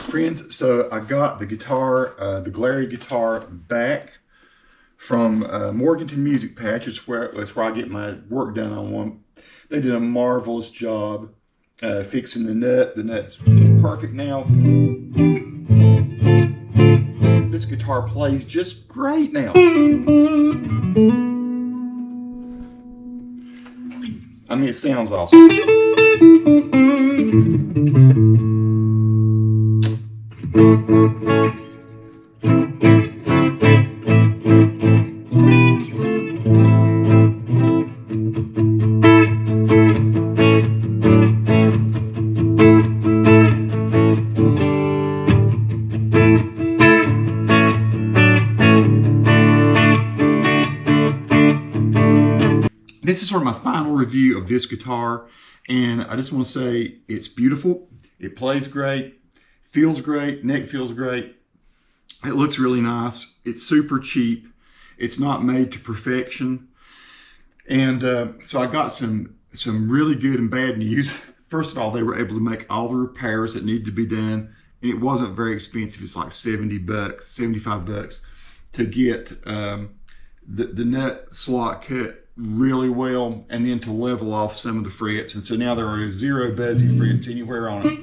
Friends, so I got the guitar, the Glarry guitar back from Morganton Music Patch. It's where I get my work done on one. They did a marvelous job fixing the nut. The nut's perfect now. This guitar plays just great now. I mean, it sounds awesome. This is sort of my final review of this guitar, and I just want to say it's beautiful, it plays great, feels great, neck feels great, it looks really nice, it's super cheap, it's not made to perfection, and so I got some really good and bad news. First of all, they were able to make all the repairs that needed to be done, and it wasn't very expensive. It's like 70 bucks, 75 bucks to get the nut slot cut really well, and then to level off some of the frets, and so now there are 0 buzzy frets anywhere on it.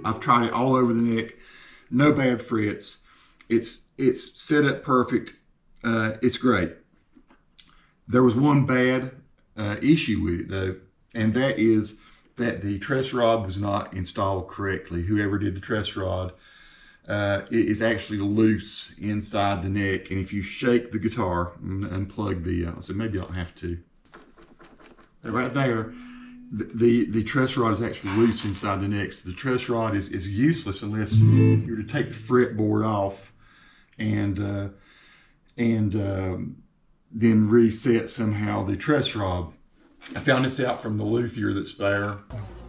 I've tried it all over the neck, no bad frets. It's set up perfect. It's great. There was one bad issue with it though, and that is that the truss rod was not installed correctly. Whoever did the truss rod, it is actually loose inside the neck, and if you shake the guitar, I'm going to unplug the, so maybe I don't have to. Right there, the truss rod is actually loose inside the neck, so the truss rod is useless unless you were to take the fretboard off and then reset somehow the truss rod. I found this out from the Luthier that's there.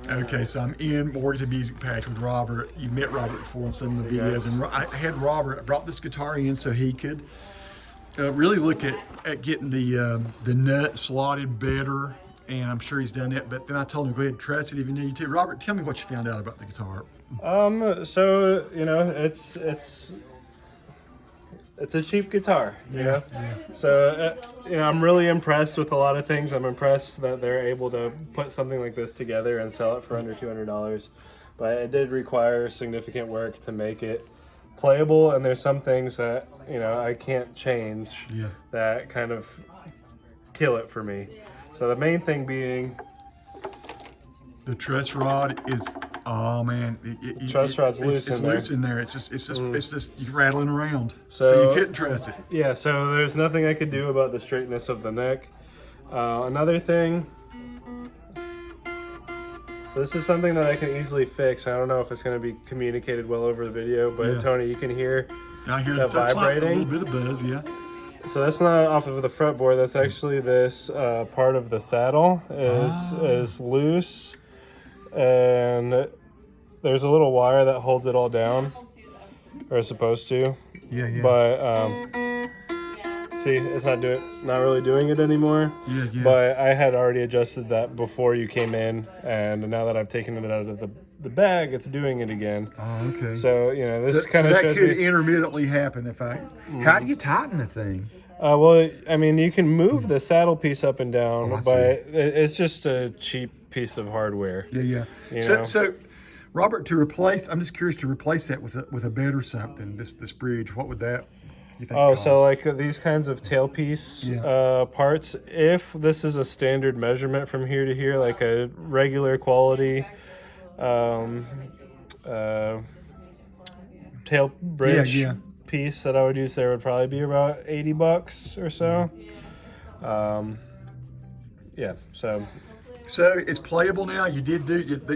Okay, so I'm in Morganton Music Patch with Robert. You met Robert before in some of the videos, and I had Robert, I brought this guitar in so he could really look at getting the nut slotted better, and I'm sure he's done that, but then I told him to go ahead and truss it if you need to. Robert, tell me what you found out about the guitar. So, you know, it's a cheap guitar, you know? Yeah. So, you know, I'm really impressed with a lot of things. I'm impressed that they're able to put something like this together and sell it for under $200. But it did require significant work to make it playable, and there's some things that, you know, I can't change that kind of kill it for me. So the main thing being, the truss rod is, oh man, truss rod's loose in there. It's loose in there. It's just you're rattling around. So you couldn't truss it. Yeah, so there's nothing I could do about the straightness of the neck. Another thing, this is something that I can easily fix. I don't know if it's going to be communicated well over the video, but Tony, you can hear the that's vibrating. Like a little bit of buzz, yeah. So that's not off of the fretboard. That's actually this part of the saddle is loose. And there's a little wire that holds it all down, or is supposed to. Yeah. But see, it's not really doing it anymore. Yeah. But I had already adjusted that before you came in, and now that I've taken it out of the bag, it's doing it again. Oh, okay. So you know, this kind of that shows could intermittently happen if I. How do you tighten the thing? Well, I mean, you can move the saddle piece up and down, but it's just a cheap piece of hardware. Yeah. So Robert, to replace, I'm just curious, to replace that with a bed or something, this bridge, what would that, you think, cost? So like these kinds of tailpiece parts, if this is a standard measurement from here to here, like a regular quality tail bridge piece that I would use, there would probably be about 80 bucks or so. So it's playable now. You did do Yep.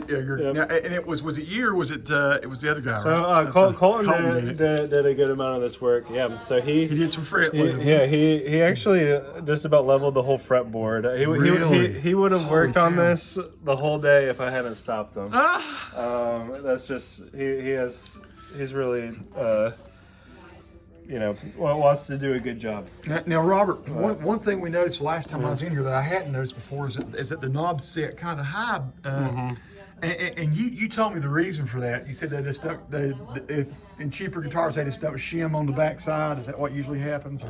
now, and it was it you or was it it was the other guy? So right? Colton did a good amount of this work. Yeah. So He did some fret leveling. yeah, he actually just about leveled the whole fretboard. He would have worked on this the whole day if I hadn't stopped him. That's just he's really wants to do a good job. Now Robert, one thing we noticed the last time I was in here that I hadn't noticed before is that the knobs set kind of high. And you told me the reason for that. You said they just don't. If in cheaper guitars they just don't shim on the back side. Is that what usually happens?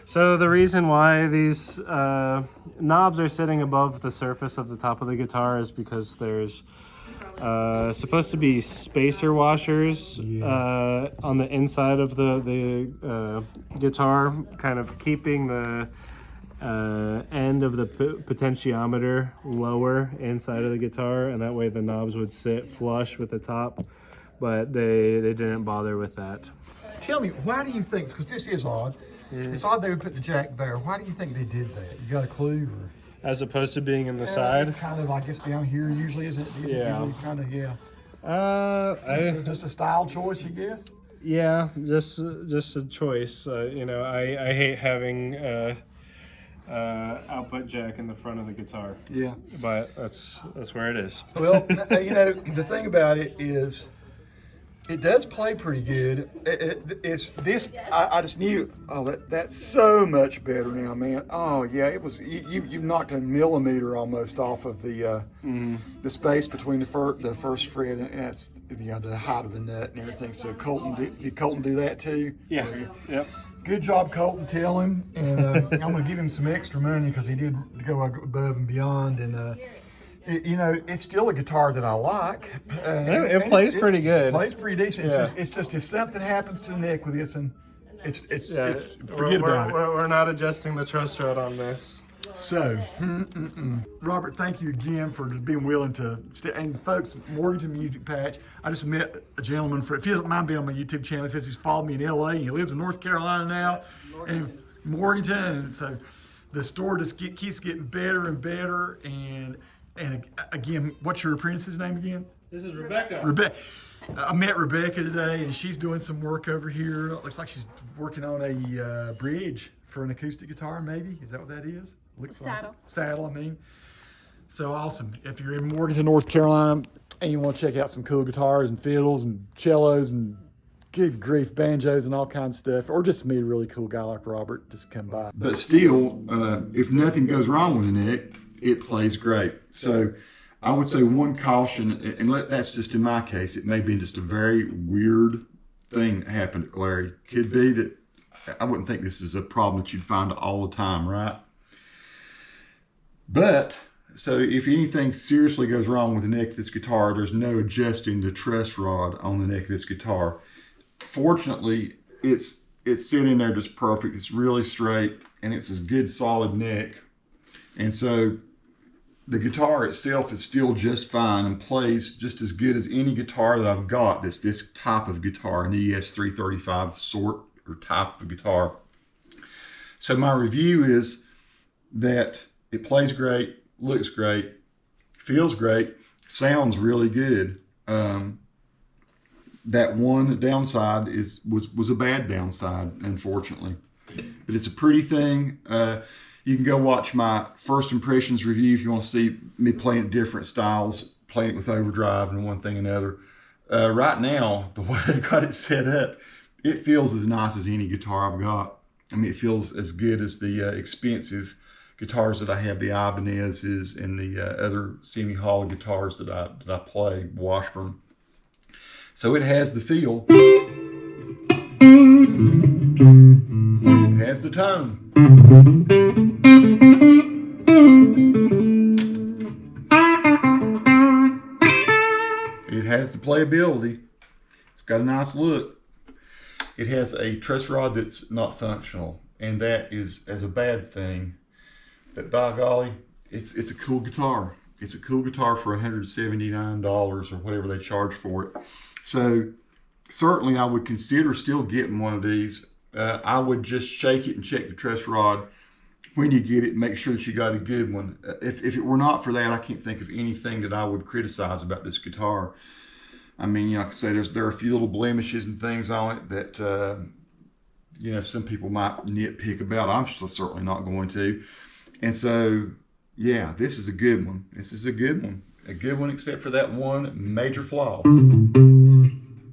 So the reason why these knobs are sitting above the surface of the top of the guitar is because there's supposed to be spacer washers on the inside of the guitar, kind of keeping the end of the potentiometer lower inside of the guitar, and that way the knobs would sit flush with the top, but they didn't bother with that. Tell me, why do you think, because this is odd, it's odd they would put the jack there. Why do you think they did that? You got a clue? Or? As opposed to being in the side? Kind of, I guess, down here usually, is it? Usually kind of, yeah. Just a style choice, I guess? Yeah, just a choice. I hate having output jack in the front of the guitar. Yeah. But that's where it is. Well, the thing about it is, it does play pretty good. It's this. I just knew. Oh, that's so much better now, man. Oh yeah, it was. You've knocked a millimeter almost off of the space between the first fret and that's the height of the nut and everything. So Colton, did Colton do that too? Yeah. Yep. Good job, Colton. Tell him, and I'm going to give him some extra money because he did go above and beyond and. It's still a guitar that I like. It plays pretty good. It plays pretty decent. Yeah. It's just if something happens to the neck with this, and it's forget about it. We're not adjusting the truss rod on this. So, Robert, thank you again for just being willing to and folks, Morganton Music Patch. I just met a gentleman if he doesn't mind being on my YouTube channel. He says he's followed me in LA and he lives in North Carolina now, and Morganton, and so the store just keeps getting better and better. And again, what's your apprentice's name again? This is Rebecca. Rebecca. I met Rebecca today, and she's doing some work over here. Looks like she's working on a bridge for an acoustic guitar, maybe. Is that what that is? Looks Saddle. like saddle, I mean. So awesome. If you're in Morganton, North Carolina, and you want to check out some cool guitars and fiddles and cellos and good grief, banjos and all kinds of stuff, or just meet a really cool guy like Robert, just come by. But still, if nothing goes wrong with the neck, it plays great. So I would say one caution, and that's just in my case, it may be just a very weird thing that happened at Glarry. Could be that I wouldn't think this is a problem that you'd find all the time, right? But, so if anything seriously goes wrong with the neck of this guitar, there's no adjusting the truss rod on the neck of this guitar. Fortunately, it's sitting there just perfect. It's really straight, and it's a good solid neck. And so the guitar itself is still just fine and plays just as good as any guitar that I've got that's this type of guitar, an ES335 sort or type of guitar. So my review is that it plays great, looks great, feels great, sounds really good. That one downside was a bad downside, unfortunately. But it's a pretty thing. You can go watch my first impressions review if you want to see me playing different styles, playing it with overdrive and one thing and another. Right now, the way I've got it set up, it feels as nice as any guitar I've got. I mean, it feels as good as the expensive guitars that I have, the Ibanez's and the other semi-hollow guitars that I play, Washburn. So it has the feel. It has the tone. It has the playability. It's got a nice look. It has a truss rod that's not functional, and that is as a bad thing. But by golly, it's a cool guitar. It's a cool guitar for $179 or whatever they charge for it. So certainly I would consider still getting one of these. I would just shake it and check the truss rod when you get it, make sure that you got a good one. If it were not for that, I can't think of anything that I would criticize about this guitar. I mean, like I say, there are a few little blemishes and things on it that some people might nitpick about. I'm certainly not going to. And so, yeah, this is a good one. This is a good one. A good one, except for that one major flaw.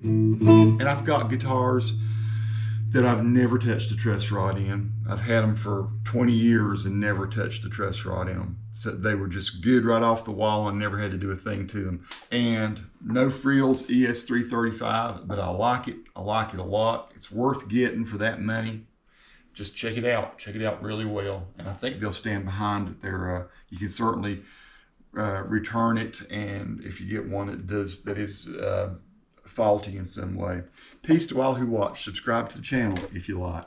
And I've got guitars that I've never touched a truss rod in. I've had them for 20 years and never touched a truss rod in them. So they were just good right off the wall and never had to do a thing to them. And no frills, ES335, but I like it. I like it a lot. It's worth getting for that money. Just check it out. Check it out really well. And I think they'll stand behind their, you can certainly return it. And if you get one that is faulty in some way. Peace to all who watch. Subscribe to the channel if you like.